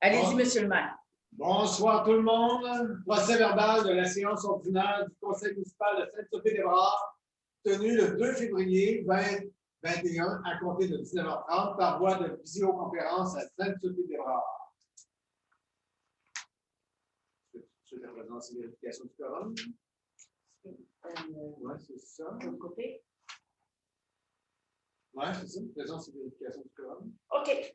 Allez-y, monsieur le maire. Bonsoir tout le monde. Procès verbal de la séance ordinaire du Conseil municipal de Sainte-Sophie-des-Braves, tenue le 2 février 2021 à compter de 19h30 par voie de visioconférence à Sainte-Sophie-des-Braves. C'est la présence et vérification du quorum. Oui, c'est ça. De l'autre côté. Oui, c'est ça. Présence et vérification du quorum. OK.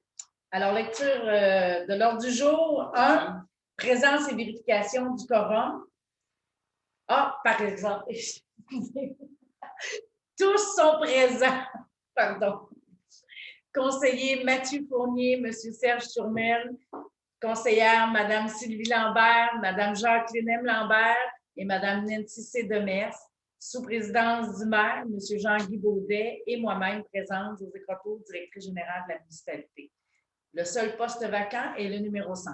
Alors, lecture de l'ordre du jour. 1. Présence et vérification du quorum. Ah, par exemple. Tous sont présents. Pardon. Conseiller Mathieu Fournier, M. Serge Turmel, conseillère Mme Sylvie Lambert, Mme Jacqueline M. Lambert et Mme Nancy C. Demers, sous-présidence du maire, M. Jean-Guy Baudet et moi-même présente, Josée Croteau, directrice générale de la municipalité. Le seul poste vacant est le numéro 5.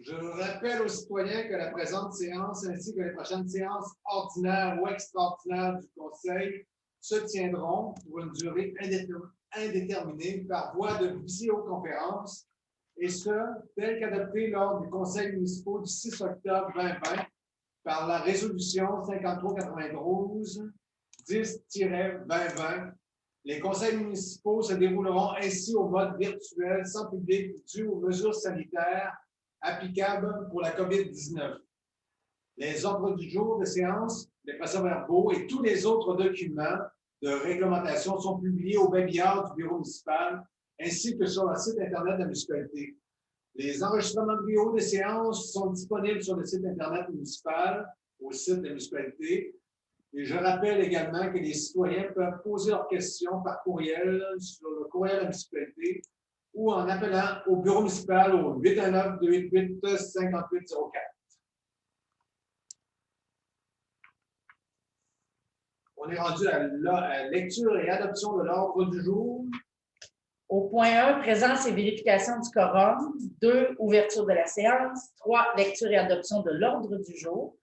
Je rappelle aux citoyens que la présente séance ainsi que les prochaines séances ordinaires ou extraordinaires du Conseil se tiendront pour une durée indéterminée par voie de visioconférence et ce, tel qu'adopté lors du Conseil municipal du 6 octobre 2020 par la résolution 5392 10-2020. Les conseils municipaux se dérouleront ainsi au mode virtuel sans public dû aux mesures sanitaires applicables pour la COVID-19. Les ordres du jour de séance, les procès-verbaux et tous les autres documents de réglementation sont publiés au webinaire du bureau municipal ainsi que sur le site Internet de la municipalité. Les enregistrements de vidéo des séances sont disponibles sur le site Internet municipal, au site de la municipalité. Et je rappelle également que les citoyens peuvent poser leurs questions par courriel sur le courriel de la municipalité ou en appelant au bureau municipal au 819-288-5804. On est rendu à la lecture et adoption de l'ordre du jour. Au point 1, présence et vérification du quorum. 2, ouverture de la séance. 3, lecture et adoption de l'ordre du jour.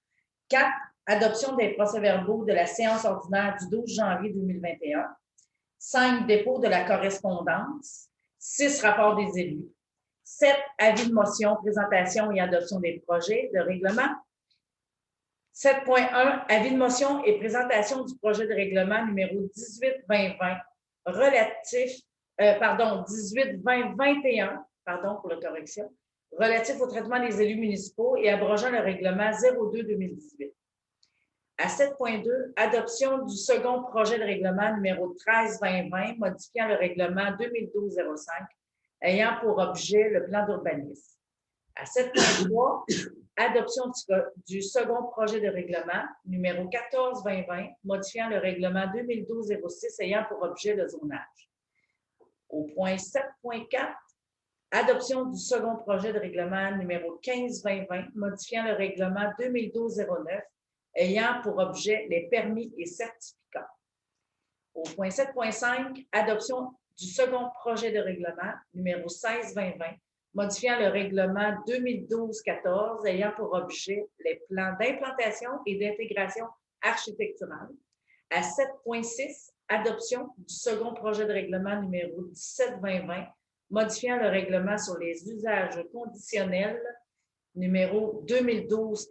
4, adoption des procès-verbaux de la séance ordinaire du 12 janvier 2021. 5, dépôt de la correspondance. 6, rapport des élus. 7, avis de motion, présentation et adoption des projets de règlement. 7.1, avis de motion et présentation du projet de règlement numéro 18-2020 relatif 18-2021, pardon pour la correction, relatif au traitement des élus municipaux et abrogeant le règlement 02-2018. À 7.2, adoption du second projet de règlement numéro 13-2020 modifiant le règlement 2012-05 ayant pour objet le plan d'urbanisme. À 7.3, adoption du second projet de règlement numéro 14-2020 modifiant le règlement 2012-06 ayant pour objet le zonage. Au point 7.4, adoption du second projet de règlement numéro 15-2020 modifiant le règlement 2012-09 ayant pour objet les permis et certificats. Au point 7.5, adoption du second projet de règlement numéro 16-2020 modifiant le règlement 2012-14 ayant pour objet les plans d'implantation et d'intégration architecturale. À 7.6, adoption du second projet de règlement numéro 17-2020 modifiant le règlement sur les usages conditionnels numéro 2012-13.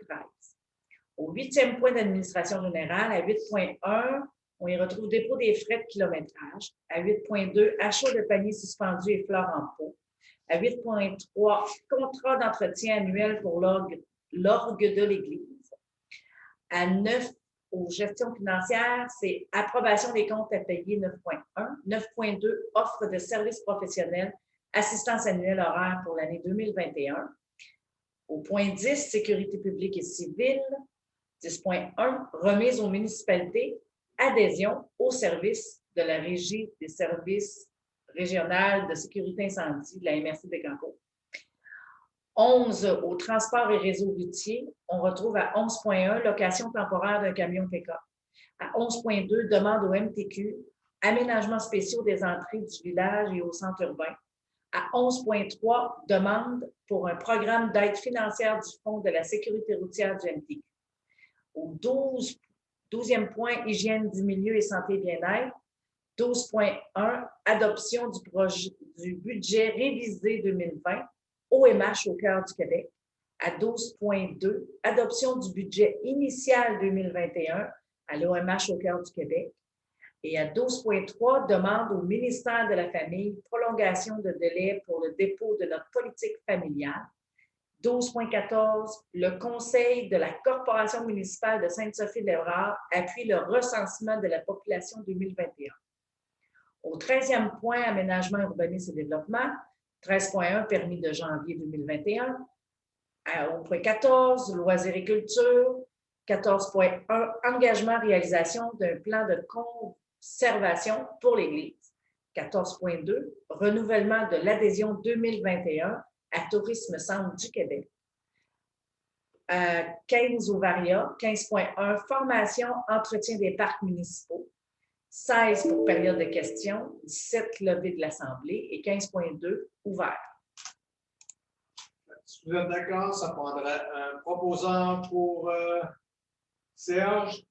Au 8e point d'administration générale, à 8.1, on y retrouve dépôt des frais de kilométrage. À 8.2, achat de paniers suspendus et fleurs en pot. À 8.3, contrat d'entretien annuel pour l'orgue de l'Église. À 9, aux gestions financières, c'est approbation des comptes à payer 9.1. 9.2, offre de services professionnels, assistance annuelle horaire pour l'année 2021. Au point 10, sécurité publique et civile. 10.1, remise aux municipalités, adhésion au service de la Régie des services régionales de sécurité incendie de la MRC de Bécancour. 11, au transport et réseau routier, on retrouve à 11.1, location temporaire d'un camion pick-up. À 11.2, demande au MTQ, aménagements spéciaux des entrées du village et au centre urbain. À 11.3, demande pour un programme d'aide financière du Fonds de la sécurité routière du MTQ. Au 12e point, hygiène du milieu et santé bien-être, 12.1, adoption du budget révisé 2020, OMH au cœur du Québec. À 12.2, adoption du budget initial 2021 à l'OMH au cœur du Québec. Et à 12.3, demande au ministère de la Famille prolongation de délai pour le dépôt de notre politique familiale. 12.14, le Conseil de la Corporation municipale de Sainte-Sophie-de-Lévrard appuie le recensement de la population 2021. Au 13e point, aménagement, urbanisme et développement, 13.1, permis de janvier 2021. Au point 14, loisirs et culture, 14.1, engagement, réalisation d'un plan de conservation pour l'Église. 14.2, renouvellement de l'adhésion 2021 à Tourisme Centre du Québec. 15 Ovaria, 15.1, formation, entretien des parcs municipaux. 16 pour période de questions, 17 levée de l'Assemblée et 15.2 ouvert. Si vous êtes d'accord, ça prendrait un proposant pour Serge.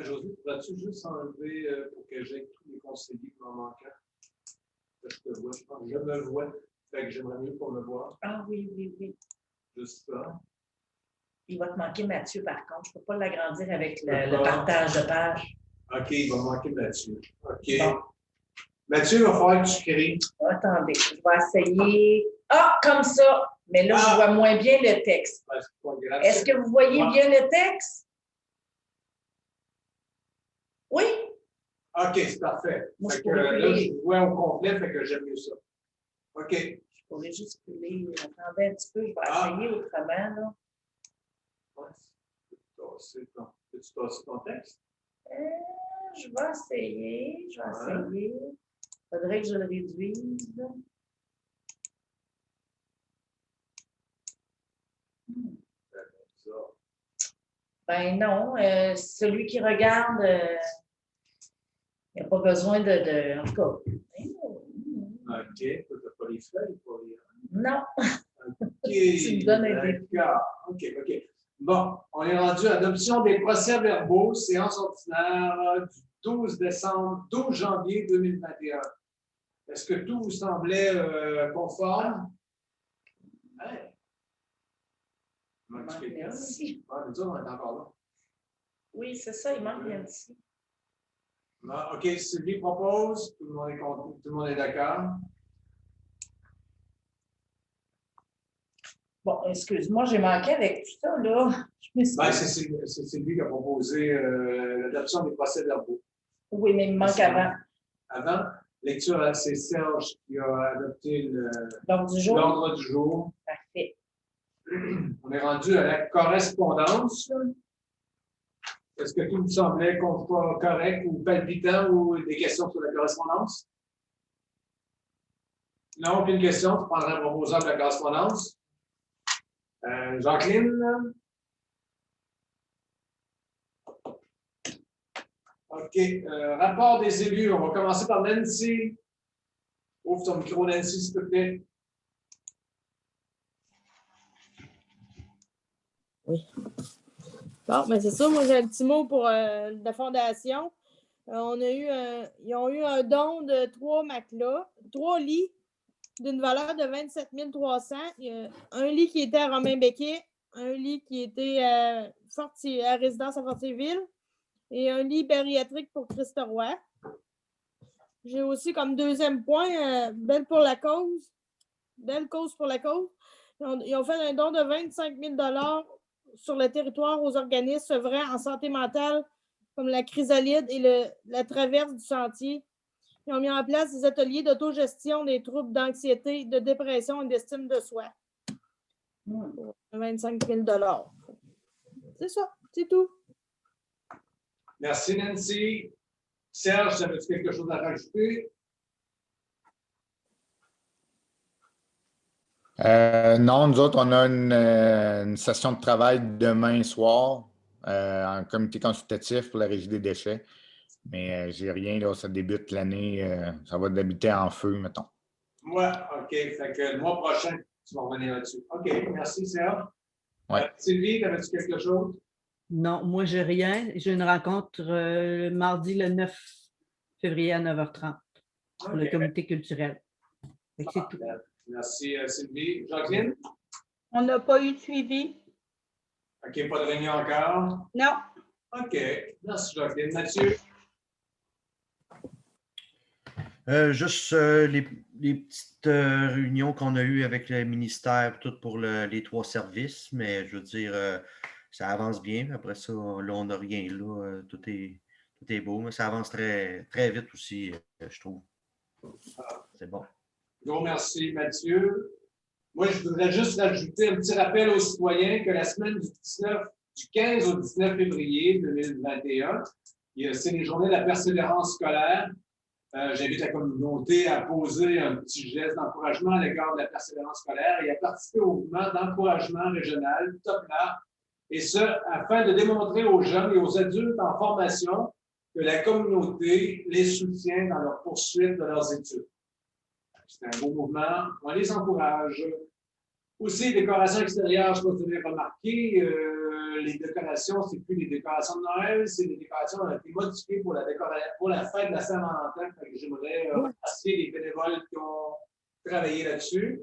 José, pourrais-tu juste enlever pour que j'aie tous les conseillers qui m'en manquent? Je te vois, je pense que je me vois. Fait que j'aimerais mieux pour me voir. Ah oui. Juste ça. Il va te manquer Mathieu, par contre. Je ne peux pas l'agrandir avec le partage de page. OK, il va me manquer Mathieu. OK. Bon. Mathieu, il va falloir que tu crées. Attendez, je vais essayer. Ah, comme ça. Mais là, je vois moins bien le texte. Ben, c'est pas grave. Est-ce que vous voyez bien le texte? Oui? OK, c'est parfait. Moi, fait que, là, je vois au complet, fait que j'aime mieux ça. OK. Je pourrais juste couler. Attendez un petit peu, je vais essayer autrement. Là. Ouais, peux-tu tasser ton texte? Je vais essayer. Il faudrait que je le réduise. Là. Ben non, celui qui regarde, il n'y a pas besoin de en tout cas. OK, tu n'as pas les feuilles pour lire. Non. OK. Tu me donnes un défi. D'accord. OK. Bon, on est rendu à l'adoption des procès-verbaux, séance ordinaire du 12 janvier 2021. Est-ce que tout vous semblait conforme? Hey. Merci. Ah, nous autres, on est encore là. Oui, c'est ça, il manque bien ici. OK, Sylvie propose, tout le monde est d'accord. Bon, excuse-moi, j'ai manqué avec tout ça, là. Ben, c'est Sylvie qui a proposé l'adoption des procès-verbaux. Oui, mais il me manque avant. Avant, lecture, c'est Serge qui a adopté l'ordre du jour. Parfait. On est rendu à la correspondance. Est-ce que tout vous semblait correct ou palpitant ou des questions sur la correspondance? Non, aucune question. Tu prendras un proposant de la correspondance. Jacqueline? OK. Rapport des élus. On va commencer par Nancy. Ouvre ton micro, Nancy, s'il te plaît. Oui. Bon, mais c'est ça. Moi, j'ai un petit mot pour la Fondation. Ils ont eu un don de 3 matelas, 3 lits d'une valeur de 27 300. Il y a un lit qui était à Romain-Béquet, un lit qui était à résidence à Fortierville et un lit bariatrique pour Christ-Roy. J'ai aussi comme deuxième point, belle pour la cause. Belle cause pour la cause. Ils ont fait un don de 25 000 $ sur le territoire aux organismes œuvrant en santé mentale comme la Chrysalide et la Traverse du Sentier. Ils ont mis en place des ateliers d'autogestion des troubles d'anxiété, de dépression et d'estime de soi. 25 000 $. C'est ça, c'est tout. Merci, Nancy. Serge, avais-tu quelque chose à rajouter? Non, nous autres, on a une session de travail demain soir en comité consultatif pour la régie des déchets. Mais j'ai rien, là, ça débute l'année, ça va débuter en feu, mettons. Ouais, OK. Fait que le mois prochain, tu vas revenir là-dessus. OK, merci, Serge. Ouais. Sylvie, avais-tu quelque chose? Non, moi, j'ai rien. J'ai une rencontre mardi le 9 février à 9h30 pour le OK. comité culturel. Fait que c'est tout. Merci, Sylvie. Jacqueline? On n'a pas eu de suivi. OK, pas de réunion encore. Non. OK. Merci, Jacqueline. Mathieu? Juste les petites réunions qu'on a eues avec le ministère, tout pour les 3 services, mais je veux dire, ça avance bien. Après ça, là, on n'a rien là. Tout est beau, mais ça avance très, très vite aussi, je trouve. C'est bon. Gros merci, Mathieu. Moi, je voudrais juste rajouter un petit rappel aux citoyens que la semaine du 15 au 19 février 2021, c'est les journées de la persévérance scolaire. J'invite la communauté à poser un petit geste d'encouragement à l'égard de la persévérance scolaire et à participer au mouvement d'encouragement régional TOPLA, et ce, afin de démontrer aux jeunes et aux adultes en formation que la communauté les soutient dans leur poursuite de leurs études. C'est un beau mouvement, on les encourage. Aussi, décorations extérieures, je pense que vous avez remarqué, les décorations, c'est plus les décorations de Noël, c'est des décorations qui ont été modifiées pour la fête de la Saint-Valentin. J'aimerais remercier les bénévoles qui ont travaillé là-dessus.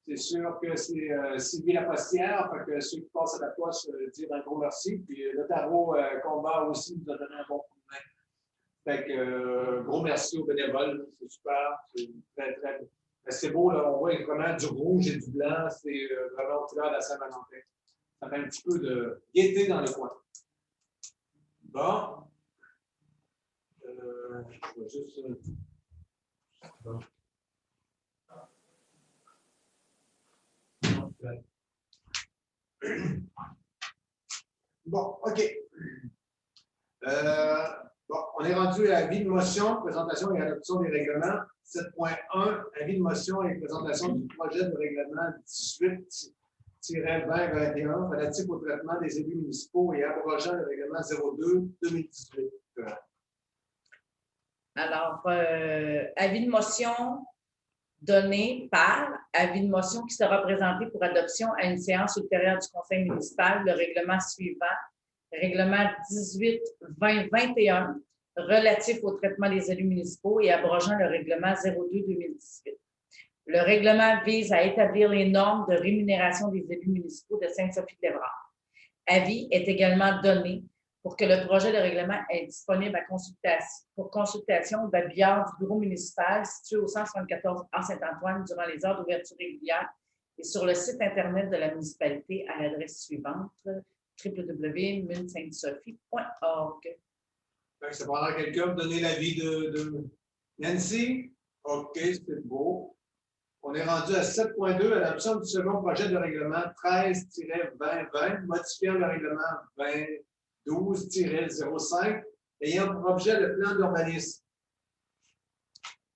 C'est sûr que c'est Sylvie Lapostière, fait que ceux qui passent à la poste dire un gros merci. Puis le tarot combat aussi nous a donné un bon coup de main. Fait que gros merci aux bénévoles, c'est super, c'est très, très. C'est beau, là, on voit vraiment du rouge et du blanc, c'est vraiment au couleur de la Saint-Valentin. Ça fait un petit peu de gaieté dans le coin. Bon. Je vais juste. Bon. Bon, OK. Bon, on est rendu à avis de motion, présentation et adoption des règlements. 7.1, avis de motion et présentation du projet de règlement 18-2021 relatif au traitement des élus municipaux et abrogeant le règlement 02-2018. Alors, avis de motion donné par avis de motion qui sera présenté pour adoption à une séance ultérieure du Conseil municipal, le règlement suivant, règlement 18-2021, relatif au traitement des élus municipaux et abrogeant le règlement 02-2018. Le règlement vise à établir les normes de rémunération des élus municipaux de Sainte-Sophie-de-Lévrard. Avis est également donné pour que le projet de règlement est disponible pour consultation au babillard du bureau municipal situé au 174 A Saint-Antoine durant les heures d'ouverture régulière et sur le site Internet de la municipalité à l'adresse suivante www.munssainte-sophie.org. Ça prendra quelqu'un pour donner l'avis de Nancy. OK, c'est beau. On est rendu à 7.2, adoption du second projet de règlement 13-2020, modifiant le règlement 2012-05, ayant pour objet le plan d'urbanisme.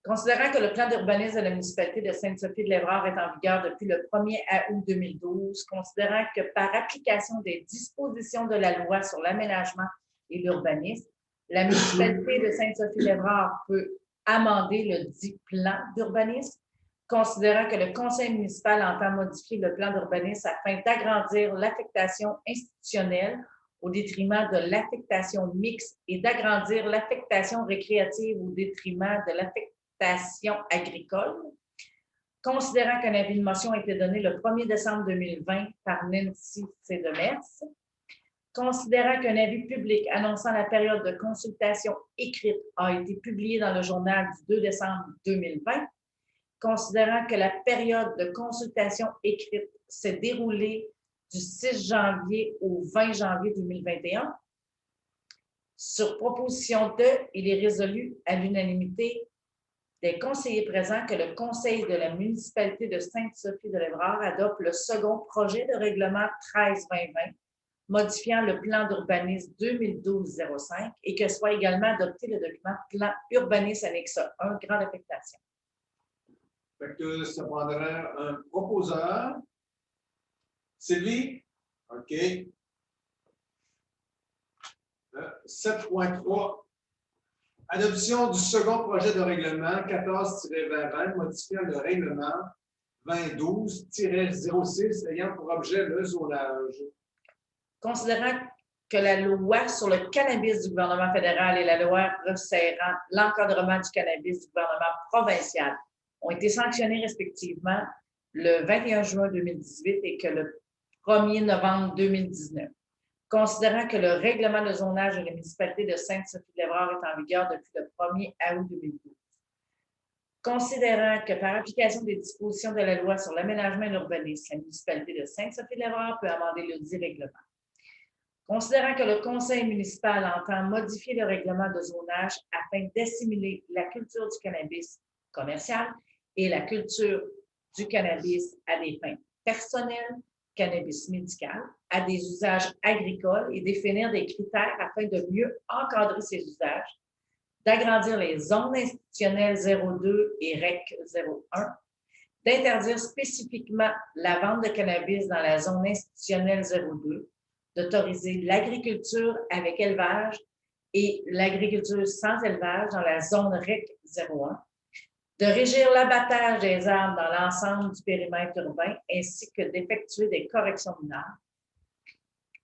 Considérant que le plan d'urbanisme de la municipalité de Sainte-Sophie-de-Lévrard est en vigueur depuis le 1er août 2012, considérant que par application des dispositions de la loi sur l'aménagement et l'urbanisme, la municipalité de Sainte-Sophie-de-Lévrard peut amender le dit plan d'urbanisme, considérant que le conseil municipal entend modifier le plan d'urbanisme afin d'agrandir l'affectation institutionnelle au détriment de l'affectation mixte et d'agrandir l'affectation récréative au détriment de l'affectation agricole, considérant qu'un avis de motion a été donné le 1er décembre 2020 par Nancy Cédemers, considérant qu'un avis public annonçant la période de consultation écrite a été publié dans le journal du 2 décembre 2020, considérant que la période de consultation écrite s'est déroulée du 6 janvier au 20 janvier 2021, sur proposition de, il est résolu à l'unanimité des conseillers présents que le conseil de la municipalité de Sainte-Sophie-de-Lévrard adopte le second projet de règlement 13-2020, modifiant le plan d'urbanisme 2012-05 et que soit également adopté le document plan urbanisme annexe 1, grande affectation. Fait que ça prendrait un proposeur. Sylvie? OK. 7.3. Adoption du second projet de règlement 14-2020, modifiant le règlement 2012-06 ayant pour objet le zonage. Considérant que la loi sur le cannabis du gouvernement fédéral et la loi resserrant l'encadrement du cannabis du gouvernement provincial ont été sanctionnés respectivement le 21 juin 2018 et que le 1er novembre 2019. Considérant que le règlement de zonage de la municipalité de Sainte-Sophie-de-Lévrard est en vigueur depuis le 1er août 2012. Considérant que par application des dispositions de la loi sur l'aménagement et l'urbanisme, la municipalité de Sainte-Sophie-de-Lévrard peut amender le dit règlement. Considérant que le conseil municipal entend modifier le règlement de zonage afin d'assimiler la culture du cannabis commercial et la culture du cannabis à des fins personnelles, cannabis médical, à des usages agricoles et définir des critères afin de mieux encadrer ces usages, d'agrandir les zones institutionnelles 02 et REC 01, d'interdire spécifiquement la vente de cannabis dans la zone institutionnelle 02, d'autoriser l'agriculture avec élevage et l'agriculture sans élevage dans la zone REC 01, de régir l'abattage des arbres dans l'ensemble du périmètre urbain ainsi que d'effectuer des corrections mineures.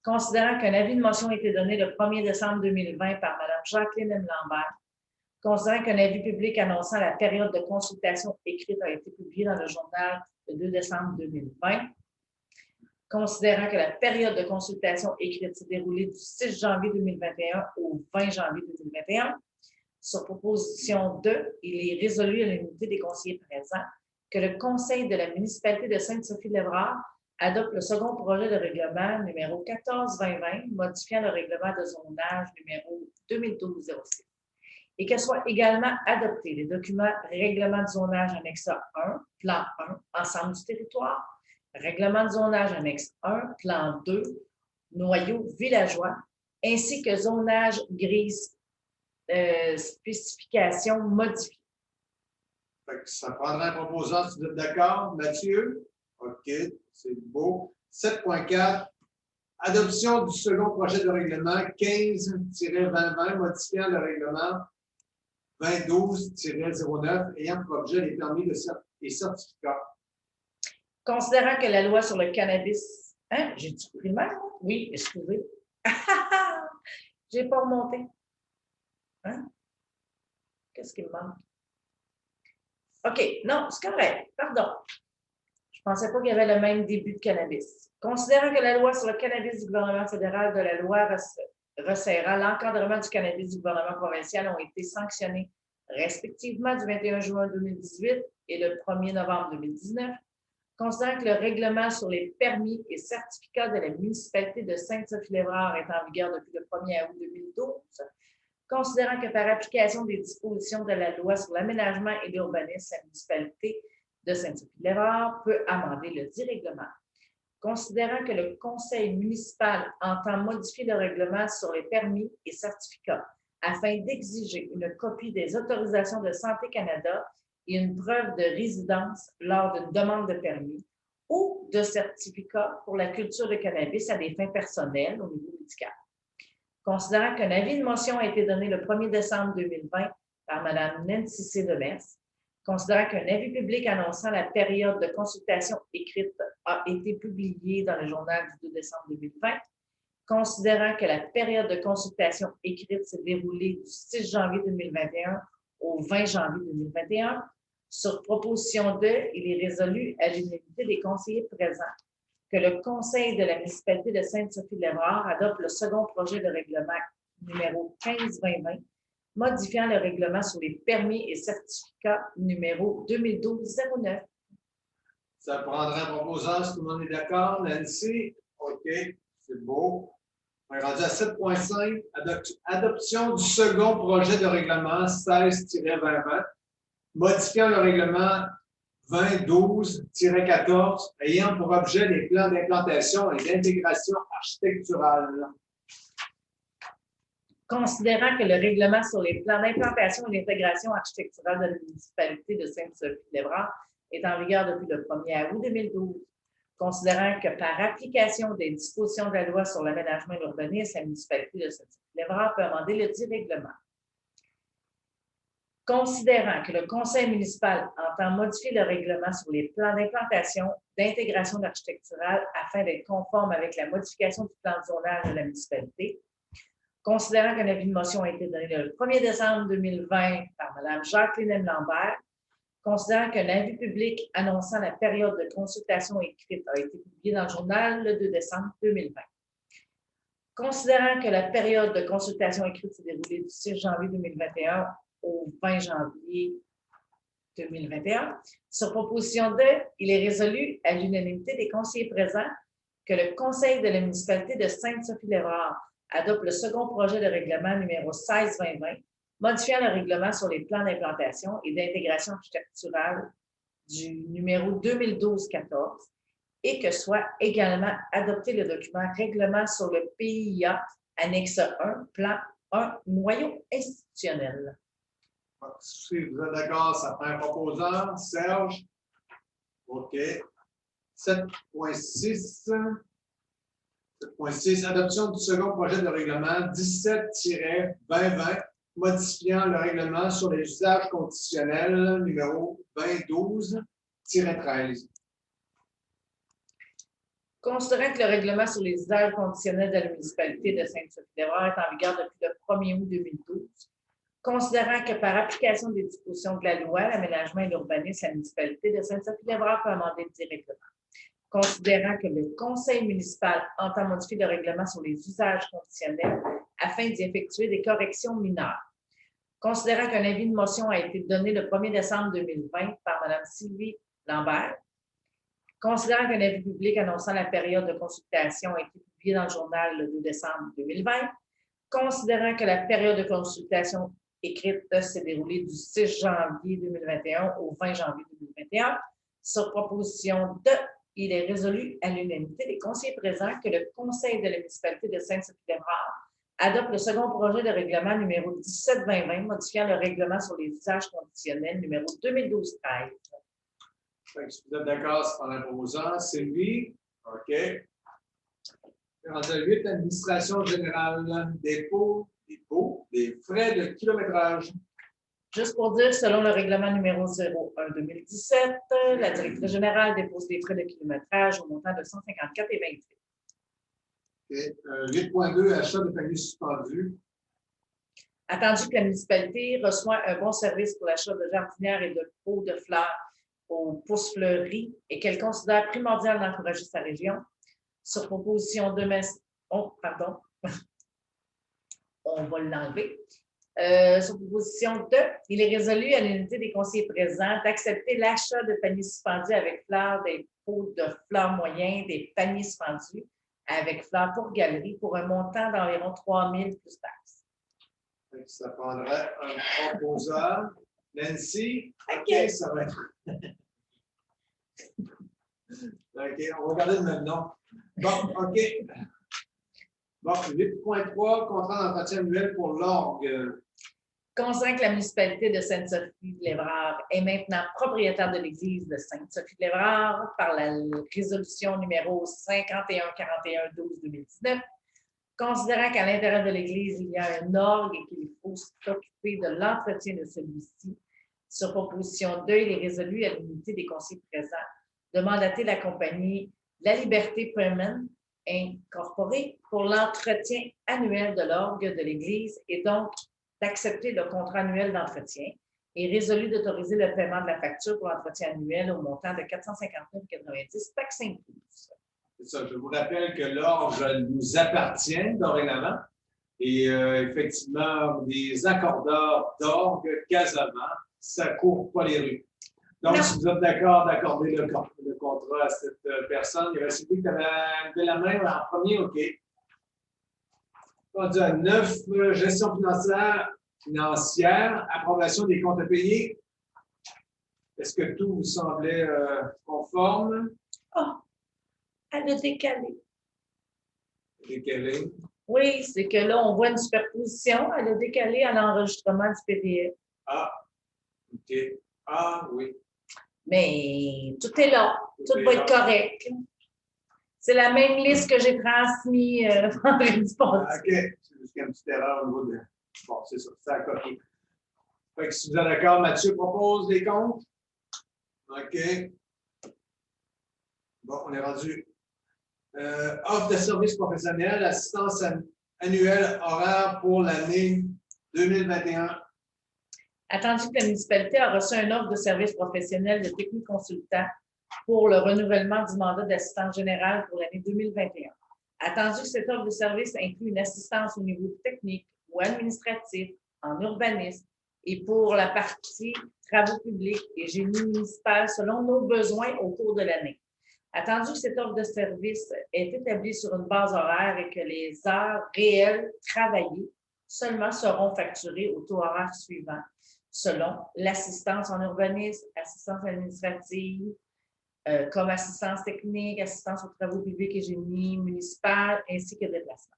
Considérant qu'un avis de motion a été donné le 1er décembre 2020 par Mme Jacqueline M. Lambert, considérant qu'un avis public annonçant la période de consultation écrite a été publié dans le journal le 2 décembre 2020, considérant que la période de consultation écrite s'est déroulée du 6 janvier 2021 au 20 janvier 2021, sur proposition 2, il est résolu à l'unité des conseillers présents que le conseil de la municipalité de Sainte-Sophie-de-Lévrard adopte le second projet de règlement numéro 14-2020, modifiant le règlement de zonage numéro 2012-06, et que soient également adoptés les documents règlement de zonage annexe 1, plan 1, ensemble du territoire, règlement de zonage annexe 1, plan 2, noyau villageois, ainsi que zonage grise spécification modifiée. Ça prendra un proposant, si vous êtes d'accord. Mathieu? OK, c'est beau. 7.4. Adoption du second projet de règlement 15-2020 modifiant le règlement 2012-09 ayant pour objet les permis et certificats. Considérant que la loi sur le cannabis... Hein? J'ai-tu pris le mal? Oui, excusez. J'ai pas remonté. Hein? Qu'est-ce qui me manque? OK, non, c'est correct. Pardon. Je ne pensais pas qu'il y avait le même début de cannabis. Considérant que la loi sur le cannabis du gouvernement fédéral de la loi resserrant l'encadrement du cannabis du gouvernement provincial ont été sanctionnés respectivement du 21 juin 2018 et le 1er novembre 2019, considérant que le règlement sur les permis et certificats de la municipalité de Sainte-Sophie-de-Lévrard est en vigueur depuis le 1er août 2012, considérant que par application des dispositions de la loi sur l'aménagement et l'urbanisme, la municipalité de Sainte-Sophie-de-Lévrard peut amender le dit règlement. Considérant que le conseil municipal entend modifier le règlement sur les permis et certificats afin d'exiger une copie des autorisations de Santé Canada et une preuve de résidence lors d'une demande de permis ou de certificat pour la culture de cannabis à des fins personnelles au niveau médical. Considérant qu'un avis de motion a été donné le 1er décembre 2020 par Mme Nancy C. Demers, considérant qu'un avis public annonçant la période de consultation écrite a été publié dans le journal du 2 décembre 2020, considérant que la période de consultation écrite s'est déroulée du 6 janvier 2021 au 20 janvier 2021, sur proposition 2, il est résolu à l'unanimité des conseillers présents que le conseil de la municipalité de Sainte-Sophie-de-Lévrard adopte le second projet de règlement numéro 15-2020, modifiant le règlement sur les permis et certificats numéro 2012-09. Ça prendra un proposant, si tout le monde est d'accord. Nancy? OK, c'est beau. On est rendu à 7.5. Adoption du second projet de règlement 16-2020, modifiant le règlement 2012-14 ayant pour objet les plans d'implantation et d'intégration architecturale. Considérant que le règlement sur les plans d'implantation et d'intégration architecturale de la municipalité de Sainte-Sophie-de-Lévrard est en vigueur depuis le 1er août 2012, considérant que par application des dispositions de la loi sur l'aménagement et l'urbanisme, la municipalité de Sainte-Sophie-de-Lévrard peut amender le dit règlement. Considérant que le conseil municipal entend modifier le règlement sur les plans d'implantation, d'intégration architecturale afin d'être conforme avec la modification du plan de zonage de la municipalité, considérant qu'un avis de motion a été donné le 1er décembre 2020 par Mme Jacqueline Lambert, considérant qu'un avis public annonçant la période de consultation écrite a été publié dans le journal le 2 décembre 2020. Considérant que la période de consultation écrite s'est déroulée du 6 janvier 2021 au 20 janvier 2021, sur proposition de, il est résolu à l'unanimité des conseillers présents que le Conseil de la municipalité de Sainte-Sophie-l'Évrard adopte le second projet de règlement numéro 16-2020, modifiant le règlement sur les plans d'implantation et d'intégration architecturale du numéro 2012-14 et que soit également adopté le document règlement sur le PIA, annexe 1, plan 1, noyau institutionnel. Si vous êtes d'accord, ça prend un proposant. Serge? OK. 7.6. 7.6. Adoption du second projet de règlement 17-2020, modifiant le règlement sur les usages conditionnels numéro 2012-13. Considérant que le règlement sur les usages conditionnels de la municipalité de Sainte-Sophie-l'Évrard est en vigueur depuis le 1er août 2012, considérant que par application des dispositions de la loi, l'aménagement et l'urbanisme, la municipalité de Sainte-Sophie-l'Évrard peut amender le règlement. Considérant que le conseil municipal entend modifier le règlement sur les usages conditionnels afin d'y effectuer des corrections mineures. Considérant qu'un avis de motion a été donné le 1er décembre 2020 par Mme Sylvie Lambert, considérant qu'un avis public annonçant la période de consultation a été publié dans le journal le 2 décembre 2020, considérant que la période de consultation écrite s'est déroulée du 6 janvier 2021 au 20 janvier 2021, sur proposition de, il est résolu à l'unanimité des conseillers présents que le Conseil de la municipalité de Sainte-Sophie-l'Évrard adopte le second projet de règlement numéro 17-2020, modifiant le règlement sur les usages conditionnels numéro 2012-13. Si vous êtes d'accord, c'est par un proposant. Sylvie? OK. 48, administration générale, dépôt, des frais de kilométrage. Juste pour dire, selon le règlement numéro 01-2017, la directrice générale dépose des frais de kilométrage au montant de 154,28. Okay. 8.2, achat de paniers suspendus. Attendu que la municipalité reçoit un bon service pour l'achat de jardinières et de pots de fleurs aux pousses fleuries et qu'elle considère primordial d'encourager sa région, sur proposition de... on va l'enlever. Sur proposition de, il est résolu à l'unité des conseillers présents d'accepter l'achat de paniers suspendus avec fleurs, des pots de fleurs moyens, des paniers suspendus avec fleurs pour galerie pour un montant d'environ 3 000 plus taxes. Ça prendrait un proposeur. Nancy? OK, ça va être. OK, on va regarder le même nom. Bon, OK. Bon, 8.3, contrat d'entretien annuel pour l'orgue. Considérant que la municipalité de Sainte-Sophie-l'Évrard est maintenant propriétaire de l'église de Sainte-Sophie-l'Évrard par la résolution numéro 5141-12-2019, considérant qu'à l'intérieur de l'église, il y a un orgue et qu'il faut s'occuper de l'entretien de celui-ci, sur proposition 2, il est résolu à l'unité des conseillers présents de mandater la compagnie La Liberté Permanente incorporée pour l'entretien annuel de l'orgue de l'église et donc d'accepter le contrat annuel d'entretien et résolu d'autoriser le paiement de la facture pour l'entretien annuel au montant de 459,90 taxes incluses. C'est ça, je vous rappelle que l'orgue nous appartient dorénavant et effectivement, les accordeurs d'orgue, Casamance, ça ne court pas les rues. Donc, non. Si vous êtes d'accord d'accorder le contrat à cette personne, il y avait celui qui avait levé la main en premier, OK. On dit à 9, gestion financière, approbation des comptes à payer. Est-ce que tout vous semblait conforme? Oh, elle a décalé. Décalé? Oui, c'est que là, on voit une superposition. Elle a décalé à l'enregistrement du PDF. Ah, OK. Ah, oui. Mais tout est là. Tout va être correct. C'est la même liste que j'ai transmise vendredi passé. OK. C'est juste qu'il y a une petite erreur au niveau de... Bon, c'est ça. C'est à copier. Fait que si vous êtes d'accord, Mathieu propose les comptes. OK. Bon, on est rendu. Offre de services professionnels, assistance annuelle horaire pour l'année 2021. Attendu que la municipalité a reçu une offre de service professionnel de technique consultant pour le renouvellement du mandat d'assistant général pour l'année 2021. Attendu que cette offre de service inclut une assistance au niveau technique ou administratif, en urbanisme et pour la partie travaux publics et génie municipal selon nos besoins au cours de l'année. Attendu que cette offre de service est établie sur une base horaire et que les heures réelles travaillées seulement seront facturées au taux horaire suivant, selon l'assistance en urbanisme, assistance administrative, comme assistance technique, assistance aux travaux publics et génie municipal, ainsi que déplacement.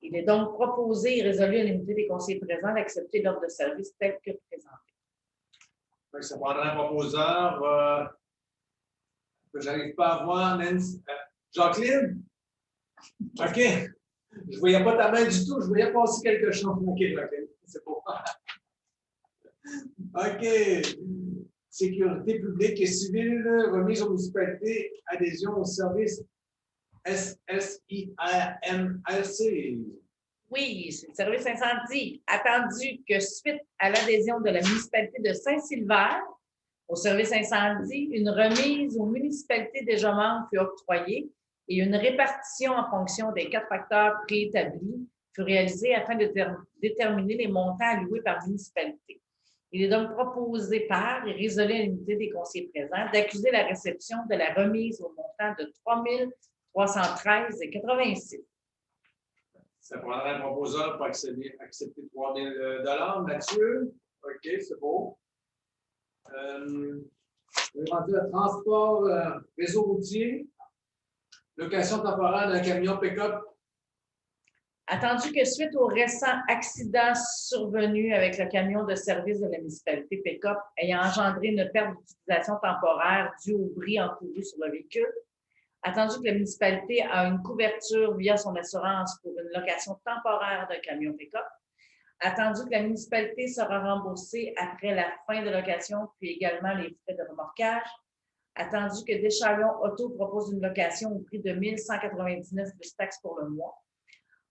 Il est donc proposé et résolu à l'unité des conseillers présents d'accepter l'offre de service telle que présentée. Ça prendra un proposeur que je n'arrive pas à voir. Jacqueline? OK. Je ne voyais pas ta main du tout. Je voyais passer quelque chose. OK, Jacqueline. C'est bon. OK. Sécurité publique et civile, remise aux municipalités, adhésion au service SSIRMLC. Oui, c'est le service incendie. Attendu que suite à l'adhésion de la municipalité de Saint-Sylvain au service incendie, une remise aux municipalités déjà membres fut octroyée et une répartition en fonction des 4 facteurs préétablis fut réalisée afin de déterminer les montants alloués par municipalité. Il est donc proposé par et résolu à l'unité des conseillers présents d'accuser la réception de la remise au montant de 3 313,86. Ça prendrait un proposeur pour accepter 3 000 Mathieu? OK, c'est beau. On est rendu à transport, réseau routier, location temporaire d'un camion pick-up. Attendu que suite au récent accident survenu avec le camion de service de la municipalité pick-up ayant engendré une perte d'utilisation temporaire due au bris encouru sur le véhicule, attendu que la municipalité a une couverture via son assurance pour une location temporaire d'un camion pick-up, attendu que la municipalité sera remboursée après la fin de location, puis également les frais de remorquage, attendu que Deschalons Auto propose une location au prix de 1 199 plus taxes pour le mois.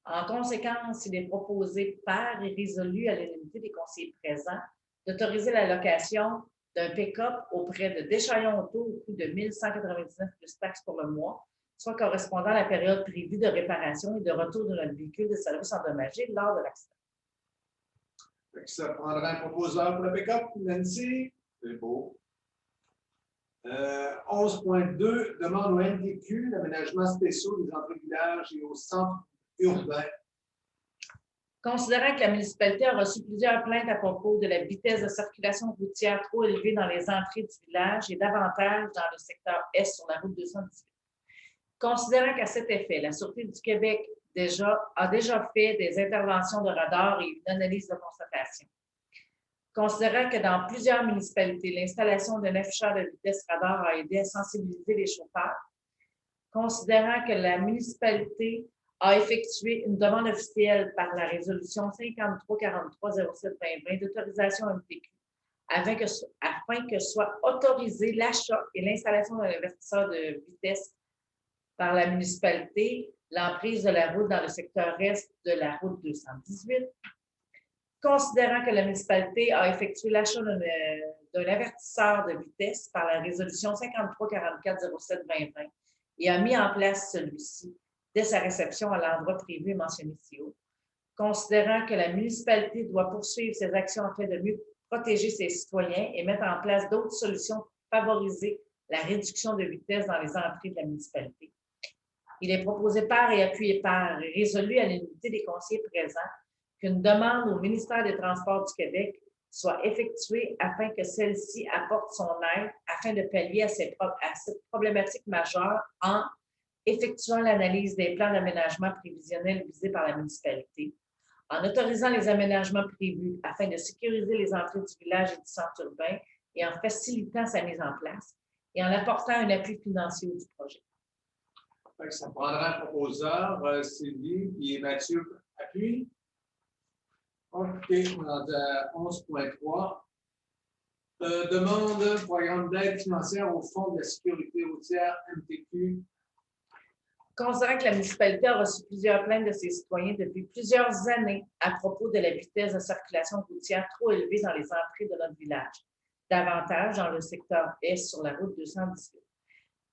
En conséquence, il est proposé par et résolu à l'unité des conseillers présents d'autoriser la location d'un pick-up auprès de Deschalons Auto au coût de 1 199 plus taxes pour le mois, soit correspondant à la période prévue de réparation et de retour de notre véhicule de service endommagé lors de l'accident. Ça prendra un proposeur pour le pick-up, Nancy. C'est beau. 11.2, demande au NDQ d'aménagements spéciaux des entrées villages et au centre urbain. Considérant que la municipalité a reçu plusieurs plaintes à propos de la vitesse de circulation routière trop élevée dans les entrées du village et davantage dans le secteur Est sur la route 218. Considérant qu'à cet effet, la Sûreté du Québec a déjà fait des interventions de radar et une analyse de constatation. Considérant que dans plusieurs municipalités, l'installation d'un afficheur de vitesse radar a aidé à sensibiliser les chauffeurs. Considérant que la municipalité a effectué une demande officielle par la résolution 5343-07-2020 d'autorisation MTQ afin que soit autorisé l'achat et l'installation d'un avertisseur de vitesse par la municipalité, l'emprise de la route dans le secteur est de la route 218. Considérant que la municipalité a effectué l'achat d'un avertisseur de vitesse par la résolution 5344-07-2020 et a mis en place celui-ci dès sa réception à l'endroit prévu mentionné ci haut. Considérant que la municipalité doit poursuivre ses actions afin de mieux protéger ses citoyens et mettre en place d'autres solutions pour favoriser la réduction de vitesse dans les entrées de la municipalité. Il est proposé par et appuyé par et résolu à l'unité des conseillers présents qu'une demande au ministère des Transports du Québec soit effectuée afin que celle-ci apporte son aide afin de pallier à cette problématique majeure en effectuant l'analyse des plans d'aménagement prévisionnels visés par la municipalité, en autorisant les aménagements prévus afin de sécuriser les entrées du village et du centre urbain et en facilitant sa mise en place et en apportant un appui financier du projet. Ça prendra un proposeur, Sylvie et Mathieu appuie. OK, on est à 11.3. Demande programme d'aide financière au Fonds de la sécurité routière MTQ. Considérant que la municipalité a reçu plusieurs plaintes de ses citoyens depuis plusieurs années à propos de la vitesse de circulation routière trop élevée dans les entrées de notre village, davantage dans le secteur Est sur la route 218.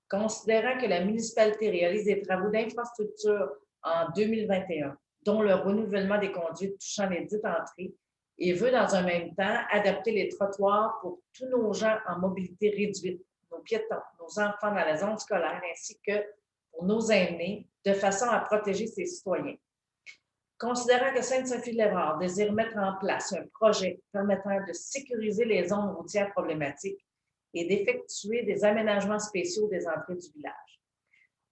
Considérant que la municipalité réalise des travaux d'infrastructure en 2021, dont le renouvellement des conduites touchant les dites entrées, et veut dans un même temps adapter les trottoirs pour tous nos gens en mobilité réduite, nos piétons, nos enfants dans la zone scolaire, ainsi que pour nos aînés, de façon à protéger ses citoyens. Considérant que Sainte-Sophie-de-Lévrard désire mettre en place un projet permettant de sécuriser les zones routières problématiques et d'effectuer des aménagements spéciaux des entrées du village.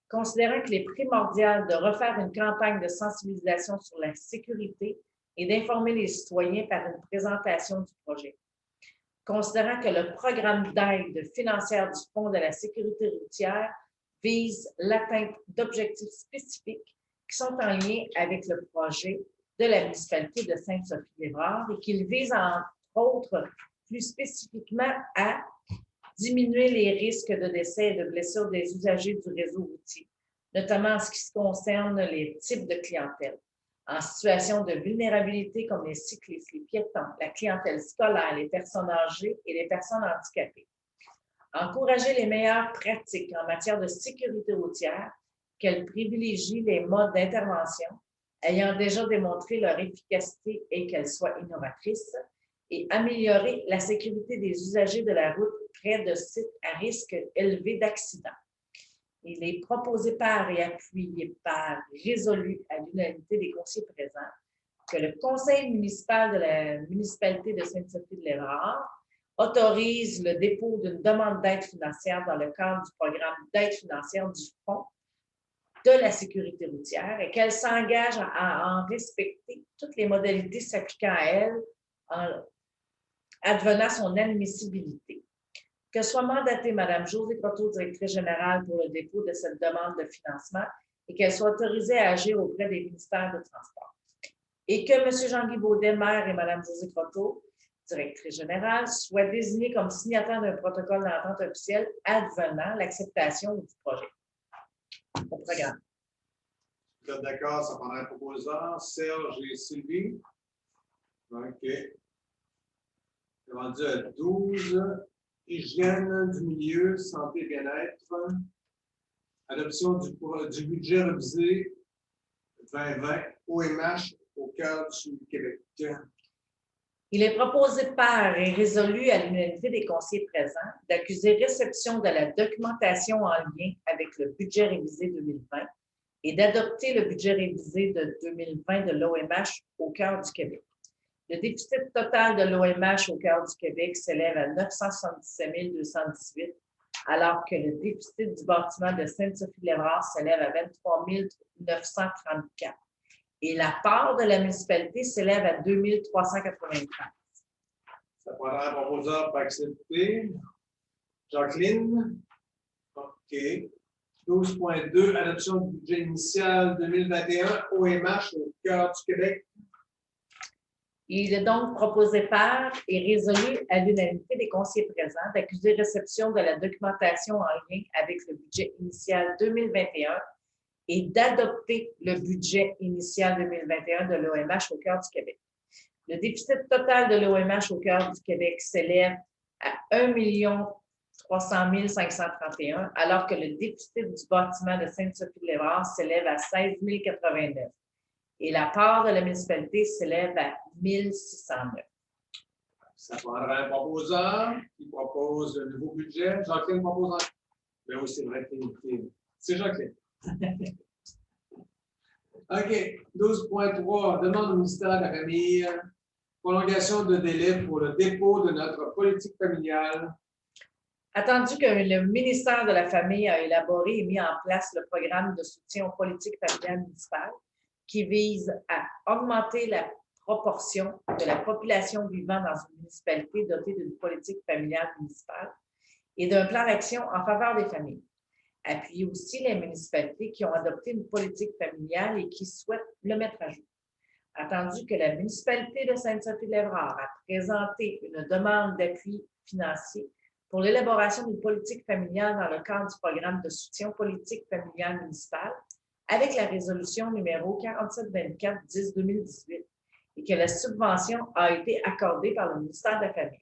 Considérant qu'il est primordial de refaire une campagne de sensibilisation sur la sécurité et d'informer les citoyens par une présentation du projet. Considérant que le programme d'aide financière du Fonds de la sécurité routière vise l'atteinte d'objectifs spécifiques qui sont en lien avec le projet de la municipalité de Sainte-Sophie-de-Lévrard et qu'il vise, entre autres, plus spécifiquement à diminuer les risques de décès et de blessures des usagers du réseau routier, notamment en ce qui concerne les types de clientèle, en situation de vulnérabilité comme les cyclistes, les piétons, la clientèle scolaire, les personnes âgées et les personnes handicapées. Encourager les meilleures pratiques en matière de sécurité routière, qu'elles privilégient les modes d'intervention, ayant déjà démontré leur efficacité et qu'elles soient innovatrices, et améliorer la sécurité des usagers de la route près de sites à risque élevé d'accidents. Il est proposé par et appuyé par résolu à l'unanimité des conseillers présents que le conseil municipal de la municipalité de Sainte-Sophie-de-Lévrard autorise le dépôt d'une demande d'aide financière dans le cadre du programme d'aide financière du Fonds de la sécurité routière et qu'elle s'engage à en respecter toutes les modalités s'appliquant à elle en advenant son admissibilité. Que soit mandatée Mme Josée Croteau, directrice générale, pour le dépôt de cette demande de financement et qu'elle soit autorisée à agir auprès des ministères de Transport. Et que M. Jean-Guy Baudet, maire, et Mme Josée Croteau, directrice générale, soient désignés comme signataires d'un protocole d'entente officielle advenant l'acceptation du projet. Au programme. Vous êtes d'accord, ça prendra un proposeur. Serge et Sylvie. OK. C'est rendu à 12. Hygiène du milieu, santé et bien-être. Adoption du budget révisé 2020 OMH au cœur du Québec. Il est proposé par et résolu à l'unanimité des conseillers présents d'accuser réception de la documentation en lien avec le budget révisé 2020 et d'adopter le budget révisé de 2020 de l'OMH au cœur du Québec. Le déficit total de l'OMH au cœur du Québec s'élève à 977 218, alors que le déficit du bâtiment de Sainte-Sophie-de-Lévrard s'élève à 23 934. Et la part de la municipalité s'élève à 2 393. Ça prendra un proposeur pour accepter. Jacqueline. OK. 12.2, adoption du budget initial 2021 OMH au cœur du Québec. Il est donc proposé par et résolu à l'unanimité des conseillers présents d'accuser réception de la documentation en lien avec le budget initial 2021 et d'adopter le budget initial 2021 de l'OMH au cœur du Québec. Le déficit total de l'OMH au cœur du Québec s'élève à 1 300 531, alors que le déficit du bâtiment de Sainte-Sophie-de-Lévrard s'élève à 16 089. Et la part de la municipalité s'élève à 1 609. Ça prendra un proposeur qui propose le nouveau budget. Jacqueline propose un. Mais oui, c'est vrai que c'est Jacqueline. OK. 12.3. Demande au ministère de la Famille prolongation de délai pour le dépôt de notre politique familiale. Attendu que le ministère de la Famille a élaboré et mis en place le programme de soutien aux politiques familiales municipales qui vise à augmenter la proportion de la population vivant dans une municipalité dotée d'une politique familiale municipale et d'un plan d'action en faveur des familles. Appuyer aussi les municipalités qui ont adopté une politique familiale et qui souhaitent le mettre à jour. Attendu que la municipalité de Sainte-Sophie-de-Lévrard a présenté une demande d'appui financier pour l'élaboration d'une politique familiale dans le cadre du programme de soutien politique familial municipal avec la résolution numéro 4724-10-2018 et que la subvention a été accordée par le ministère de la Famille.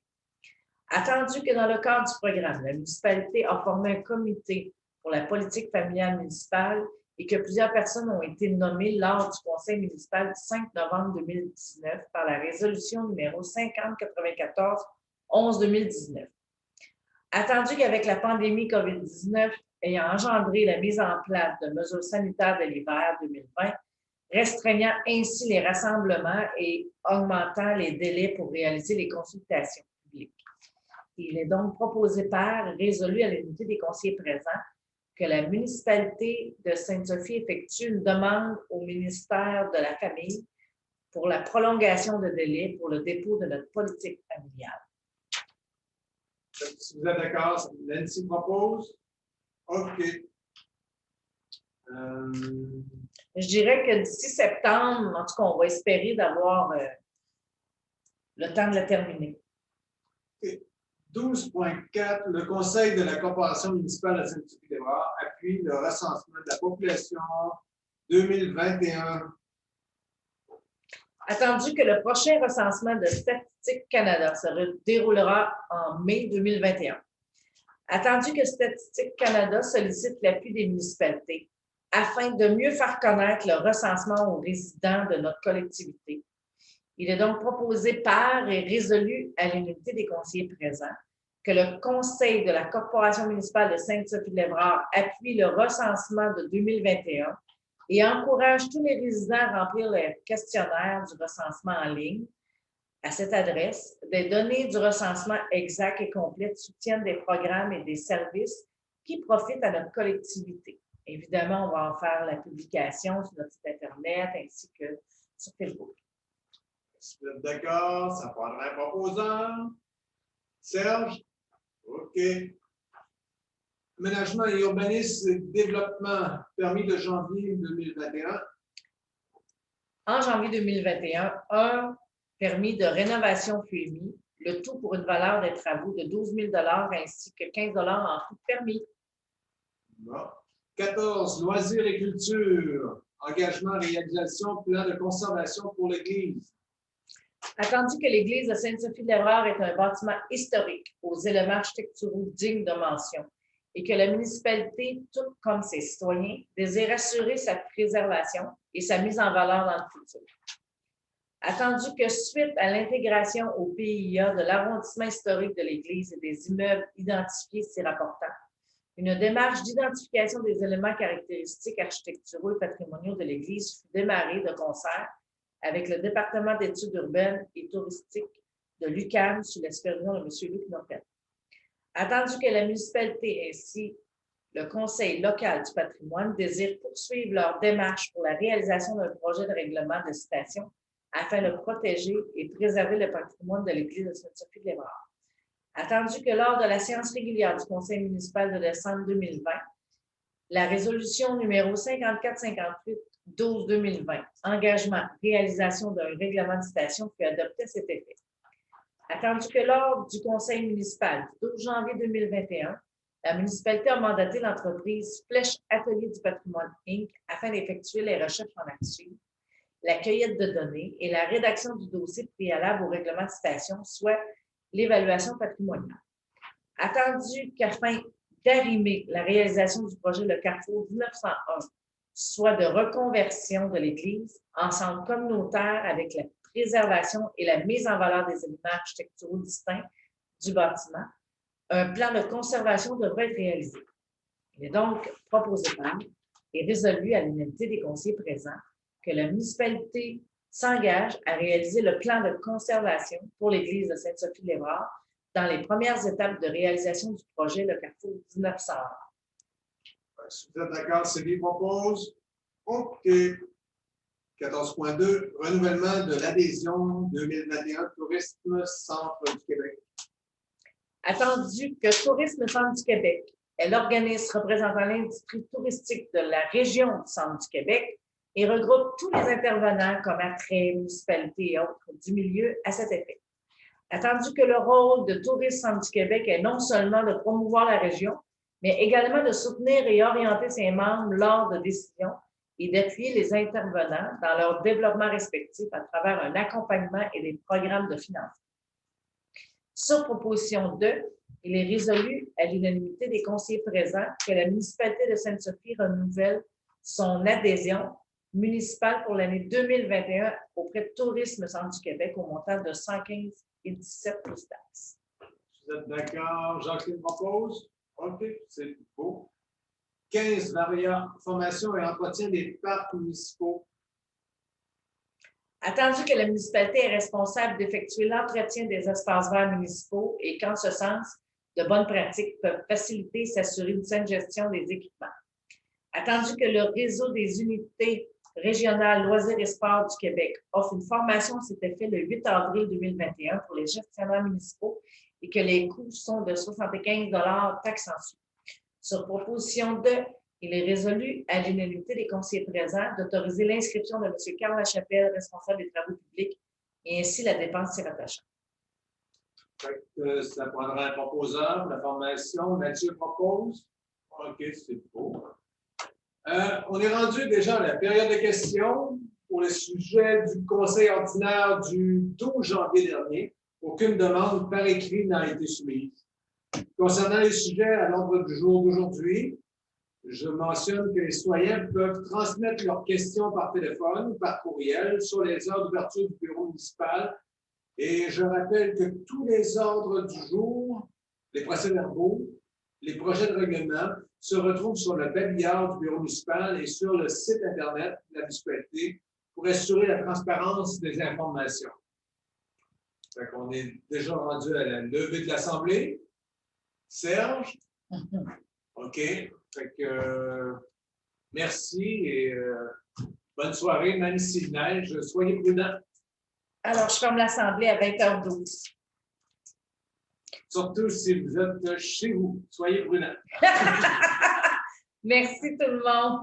Attendu que dans le cadre du programme, la municipalité a formé un comité pour la politique familiale municipale et que plusieurs personnes ont été nommées lors du conseil municipal du 5 novembre 2019 par la résolution numéro 5094-11-2019. Attendu qu'avec la pandémie COVID-19 ayant engendré la mise en place de mesures sanitaires de l'hiver 2020, restreignant ainsi les rassemblements et augmentant les délais pour réaliser les consultations publiques. Il est donc proposé par et résolu à l'unité des conseillers présents que la municipalité de Sainte-Sophie effectue une demande au ministère de la Famille pour la prolongation de délai pour le dépôt de notre politique familiale. Si vous êtes d'accord, Nancy propose. OK. Je dirais que d'ici septembre, en tout cas, on va espérer d'avoir le temps de la terminer. 12.4, le Conseil de la Corporation municipale de Sainte-Sophie-de-Lévrard appuie le recensement de la population 2021. Attendu que le prochain recensement de Statistique Canada se déroulera en mai 2021. Attendu que Statistique Canada sollicite l'appui des municipalités afin de mieux faire connaître le recensement aux résidents de notre collectivité. Il est donc proposé par et résolu à l'unité des conseillers présents que le Conseil de la Corporation municipale de Sainte-Sophie-de-Lévrard appuie le recensement de 2021 et encourage tous les résidents à remplir le questionnaire du recensement en ligne. À cette adresse, des données du recensement exact et complète soutiennent des programmes et des services qui profitent à notre collectivité. Évidemment, on va en faire la publication sur notre site Internet ainsi que sur Facebook. Si vous êtes d'accord, ça prendra un proposant. Serge? OK. Aménagement et urbanisme et développement, permis de janvier 2021. En janvier 2021, un permis de rénovation fut émis, le tout pour une valeur des travaux de 12 000 ainsi que 15 en tout permis. Bon. 14, loisirs et culture, engagement, réalisation, plan de conservation pour l'Église. Attendu que l'église de Sainte-Sophie-de-Lévrard est un bâtiment historique aux éléments architecturaux dignes de mention et que la municipalité, tout comme ses citoyens, désire assurer sa préservation et sa mise en valeur dans le futur. Attendu que suite à l'intégration au PIA de l'arrondissement historique de l'église et des immeubles identifiés s'y rapportant, une démarche d'identification des éléments caractéristiques architecturaux et patrimoniaux de l'église fut démarrée de concert avec le département d'études urbaines et touristiques de l'UQAM sous la supervision de M. Luc Nortel. Attendu que la municipalité ainsi le Conseil local du patrimoine désirent poursuivre leur démarche pour la réalisation d'un projet de règlement de citation afin de protéger et préserver le patrimoine de l'église de Sainte-Sophie-de-Lévrard. Attendu que lors de la séance régulière du Conseil municipal de décembre 2020, la résolution numéro 5458-12-2020, engagement, réalisation d'un règlement de citation fut adopté à cet effet. Attendu que lors du Conseil municipal du 12 janvier 2021, la municipalité a mandaté l'entreprise Flèche Atelier du patrimoine Inc. afin d'effectuer les recherches en archives, la cueillette de données et la rédaction du dossier préalable au règlement de citation, soit l'évaluation patrimoniale. Attendu qu'afin d'arrimer la réalisation du projet Le Carrefour 1901, soit de reconversion de l'Église en centre communautaire avec la préservation et la mise en valeur des éléments architecturaux distincts du bâtiment, un plan de conservation devrait être réalisé. Il est donc proposé par et résolu à l'unanimité des conseillers présents que la municipalité s'engage à réaliser le plan de conservation pour l'Église de Sainte-Sophie-de-Lévrard dans les premières étapes de réalisation du projet Le Carrefour 1901. Si vous êtes d'accord, Sylvie propose. OK. 14.2, renouvellement de l'adhésion 2021 Tourisme Centre du Québec. Attendu que Tourisme Centre du Québec est l'organisme représentant l'industrie touristique de la région du Centre du Québec et regroupe tous les intervenants comme attraits, municipalités et autres du milieu à cet effet. Attendu que le rôle de Tourisme Centre du Québec est non seulement de promouvoir la région, mais également de soutenir et orienter ses membres lors de décisions et d'appuyer les intervenants dans leur développement respectif à travers un accompagnement et des programmes de financement. Sur proposition 2, il est résolu à l'unanimité des conseillers présents que la municipalité de Sainte-Sophie renouvelle son adhésion municipale pour l'année 2021 auprès de Tourisme Centre du Québec au montant de 115,17 plus taxes. Vous êtes d'accord? Jacqueline propose? OK, c'est beau. 15, formation et entretien des parcs municipaux. Attendu que la municipalité est responsable d'effectuer l'entretien des espaces verts municipaux et qu'en ce sens, de bonnes pratiques peuvent faciliter et s'assurer une saine gestion des équipements. Attendu que le réseau des unités régionales loisirs et sports du Québec offre une formation à cet effet le 8 avril 2021 pour les gestionnaires municipaux et que les coûts sont de 75 $ taxes en su. Sur proposition 2, il est résolu à l'unanimité des conseillers présents d'autoriser l'inscription de M. Carl Lachapelle, responsable des travaux publics, et ainsi la dépense s'y rattachant. Ça prendra un proposeur, la formation. Mathieu propose. OK, c'est beau. On est rendu déjà à la période de questions pour le sujet du conseil ordinaire du 12 janvier dernier. Aucune demande par écrit n'a été soumise. Concernant les sujets à l'ordre du jour d'aujourd'hui, je mentionne que les citoyens peuvent transmettre leurs questions par téléphone ou par courriel sur les heures d'ouverture du bureau municipal. Et je rappelle que tous les ordres du jour, les procès-verbaux, les projets de règlement se retrouvent sur le babillard du bureau municipal et sur le site Internet de la municipalité pour assurer la transparence des informations. On est déjà rendu à la levée de l'Assemblée. Serge? OK. Fait que, merci et bonne soirée, même s'il neige. Soyez prudents. Alors, je ferme l'Assemblée à 20h12. Surtout si vous êtes chez vous. Soyez prudents. Merci tout le monde.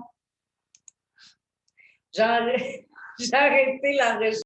J'ai arrêté l'enregistrement.